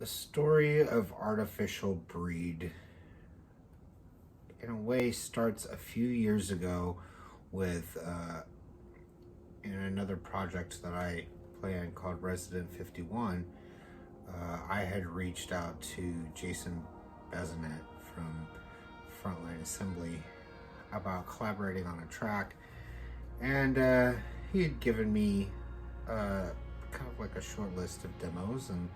The story of Artificial Breed, in a way, starts a few years ago with in another project that I play on called Resident 51. I had reached out to Jason Bazinet from Frontline Assembly about collaborating on a track, and he had given me kind of like a short list of demos, and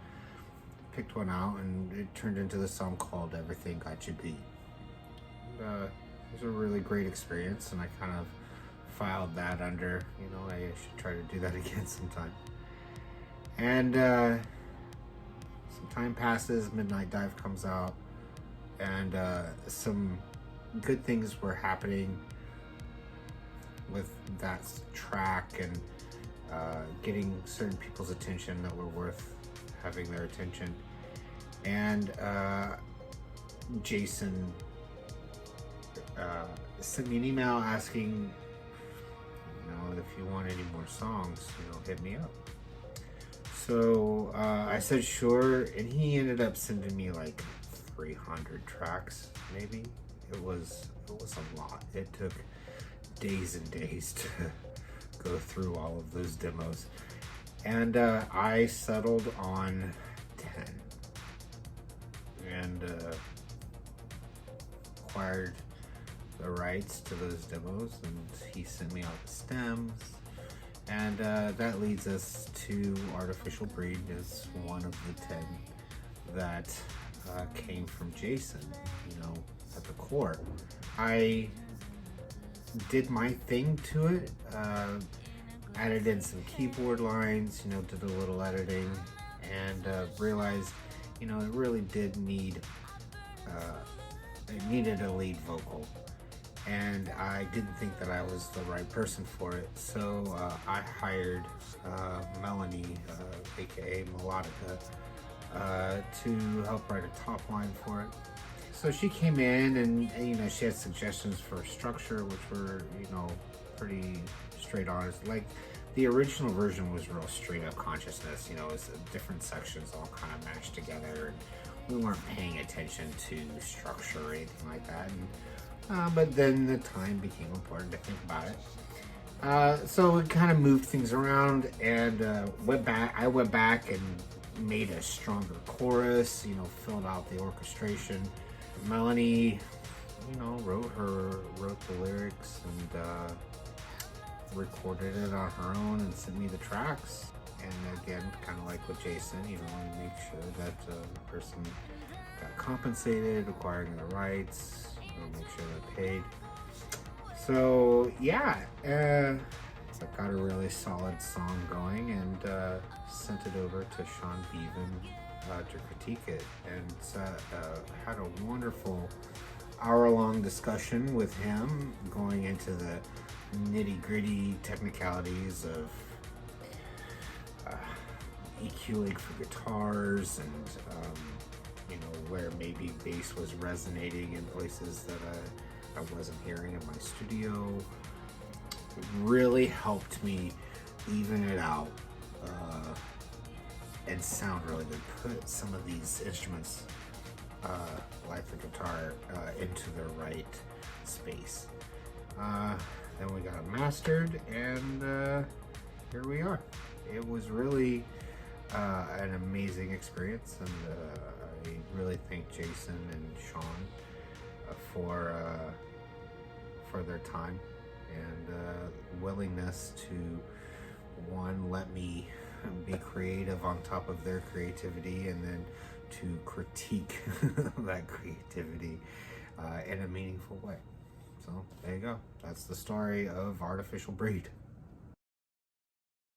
picked one out, and it turned into the song called Everything Got You Beat. It was a really great experience, and I kind of filed that under, I should try to do that again sometime. And some time passes, Midnight Dive comes out, and some good things were happening with that track, and getting certain people's attention that were worth having their attention. And Jason sent me an email asking, if you want any more songs, hit me up. So I said sure, and he ended up sending me like 300 tracks, maybe. It was a lot. It took days and days to go through all of those demos. And I settled on 10 and acquired the rights to those demos, and he sent me out the stems, and that leads us to Artificial Breed as one of the 10 that came from Jason, at the core. I did my thing to it, added in some keyboard lines, did a little editing, and realized, it really did need, it needed a lead vocal. And I didn't think that I was the right person for it, so I hired Melanie, aka Melodica, to help write a top line for it. So she came in, and she had suggestions for structure, which were pretty straight on. Like the original version was real straight up consciousness. It was different sections all kind of mashed together, and we weren't paying attention to structure or anything like that. But then the time became important to think about it. So we kind of moved things around, and I went back and made a stronger chorus, filled out the orchestration. Melanie, wrote the lyrics, and recorded it on her own and sent me the tracks. And again, kind of like with Jason, we make sure that the person got compensated, acquiring the rights, make sure they're paid. So yeah, I got a really solid song going, and sent it over to Sean Beavan to critique it, and had a wonderful hour-long discussion with him, going into the nitty-gritty technicalities of EQing for guitars, and where maybe bass was resonating in places that I wasn't hearing in my studio. It really helped me even it out and sound really good. Put some of these instruments, like the guitar, into their right space. Then we got it mastered, and here we are. It was really an amazing experience, and I really thank Jason and Sean for their time and willingness to, one, let me be creative on top of their creativity, and then to critique that creativity in a meaningful way. So there you go. That's the story of Artificial Breed.